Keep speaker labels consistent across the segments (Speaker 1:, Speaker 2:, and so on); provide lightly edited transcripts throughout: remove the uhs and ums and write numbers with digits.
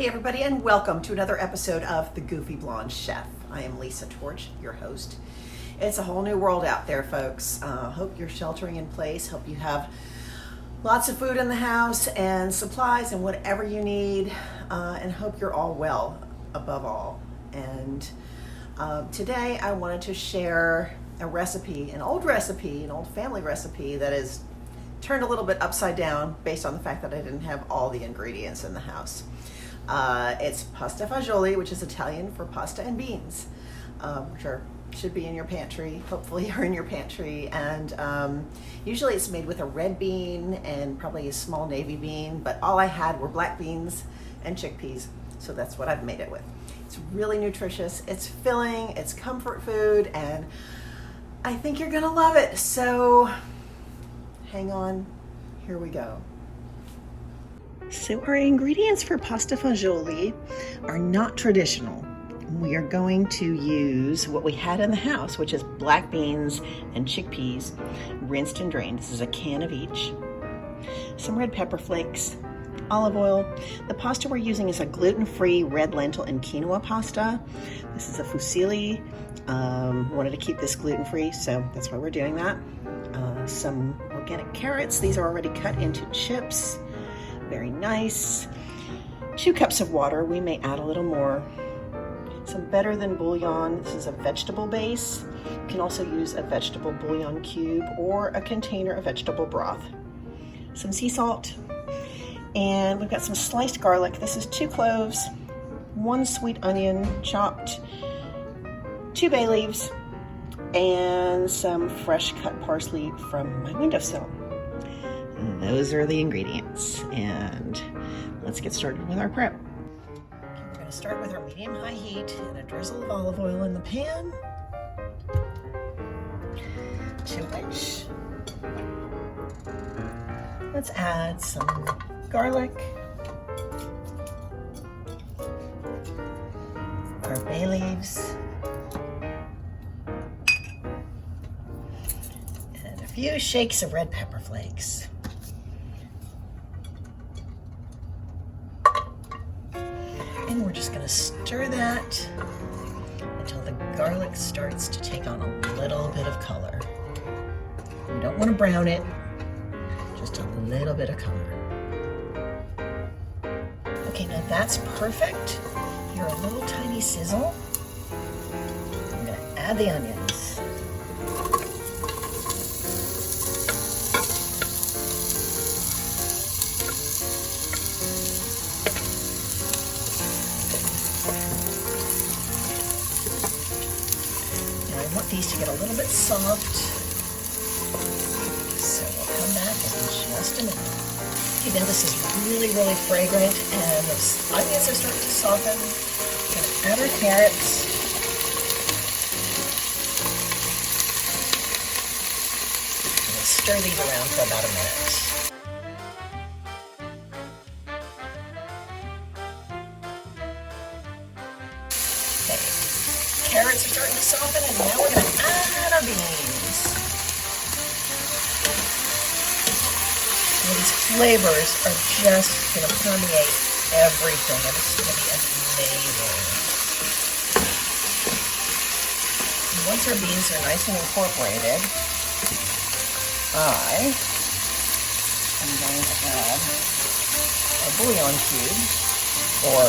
Speaker 1: Hey everybody, and welcome to another episode of The Goofy Blonde Chef. I am Lisa Torch, your host. It's a whole new world out there, folks. Hope you're sheltering in place. Hope you have lots of food in the house and supplies and whatever you need, and hope you're all well above all. And today I wanted to share a recipe, an old family recipe that is turned a little bit upside down based on the fact that I didn't have all the ingredients in the house. It's Pasta E Fagioli, which is Italian for pasta and beans, which should be in your pantry. Hopefully are in your pantry. And usually it's made with a red bean and probably a small navy bean, but all I had were black beans and chickpeas, so that's what I've made it with. It's really nutritious, it's filling, it's comfort food, and I think you're gonna love it. So hang on, here we go. So our ingredients for Pasta Fagioli are not traditional. We are going to use what we had in the house, which is black beans and chickpeas, rinsed and drained. This is a can of each. Some red pepper flakes, olive oil. The pasta we're using is a gluten-free red lentil and quinoa pasta. This is a Fusili. Wanted to keep this gluten-free, so that's why we're doing that. Some organic carrots. These are already cut into chips. Very nice. 2 cups of water. We may add a little more. Some better than bouillon. This is a vegetable base. You can also use a vegetable bouillon cube or a container of vegetable broth. Some sea salt. And we've got some sliced garlic. This is 2 cloves, 1 sweet onion chopped, 2 bay leaves, and some fresh cut parsley from my windowsill. Those are the ingredients, and let's get started with our prep. Okay, we're going to start with our medium-high heat and a drizzle of olive oil in the pan, to which let's add some garlic, our bay leaves, and a few shakes of red pepper flakes. And we're just going to stir that until the garlic starts to take on a little bit of color. We don't want to brown it, just a little bit of color. Okay, now that's perfect. You're a little tiny sizzle. I'm going to add the onions. I want these to get a little bit soft, so we'll come back in just a minute. Okay, now this is really, really fragrant, and the onions are starting to soften. We're going to add our carrots. And we'll stir these around for about a minute. Carrots are starting to soften, and now we're going to add our beans. And these flavors are just going to permeate everything, and it's going to be amazing. And once our beans are nice and incorporated, I am going to add our bouillon cube, or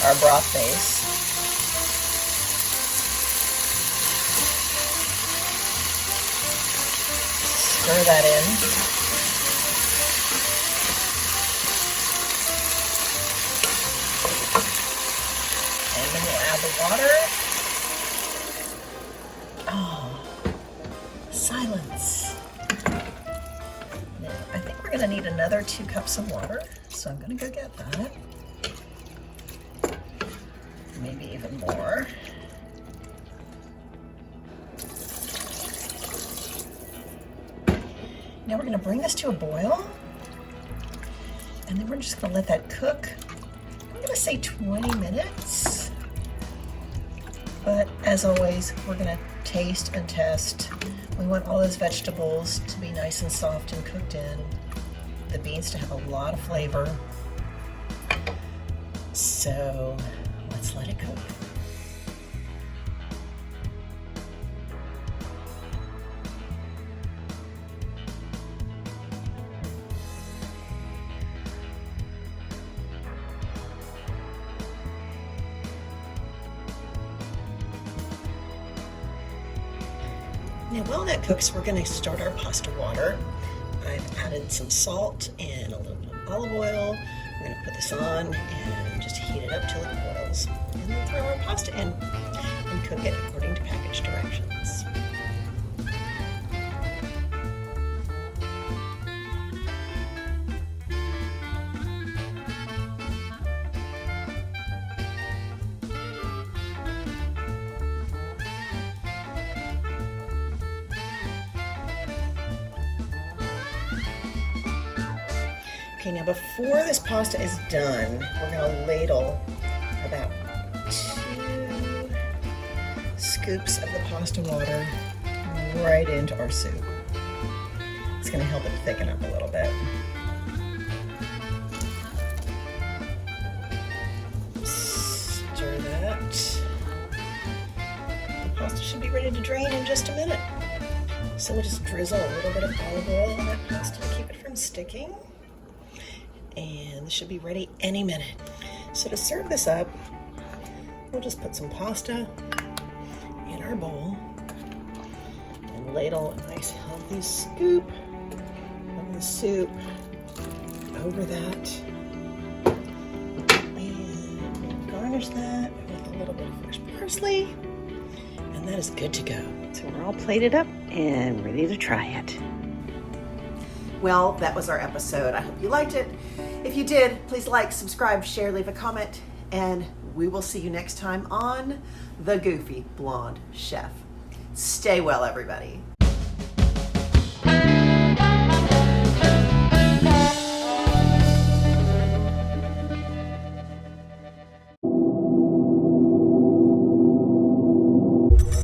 Speaker 1: our broth base. Stir that in. And then we'll add the water. Oh, silence. Now, I think we're going to need another 2 cups of water, so I'm going to go get that. Maybe even more. Now we're going to bring this to a boil, and then we're just going to let that cook. I'm going to say 20 minutes, but as always, we're going to taste and test. We want all those vegetables to be nice and soft and cooked in, the beans to have a lot of flavor. So let's let it cook. Now while that cooks, we're going to start our pasta water. I've added some salt and a little bit of olive oil. We're going to put this on and just heat it up till it boils. And then throw our pasta in and cook it according to package directions. Okay, now before this pasta is done, we're going to ladle about 2 scoops of the pasta water right into our soup. It's going to help it thicken up a little bit. Stir that. The pasta should be ready to drain in just a minute. So we'll just drizzle a little bit of olive oil on that pasta to keep it from sticking. And this should be ready any minute. So to serve this up, we'll just put some pasta in our bowl and ladle a nice healthy scoop of the soup over that. And garnish that with a little bit of fresh parsley. And that is good to go. So we're all plated up and ready to try it. Well, that was our episode. I hope you liked it. If you did, please like, subscribe, share, leave a comment, and we will see you next time on The Goofy Blonde Chef. Stay well, everybody.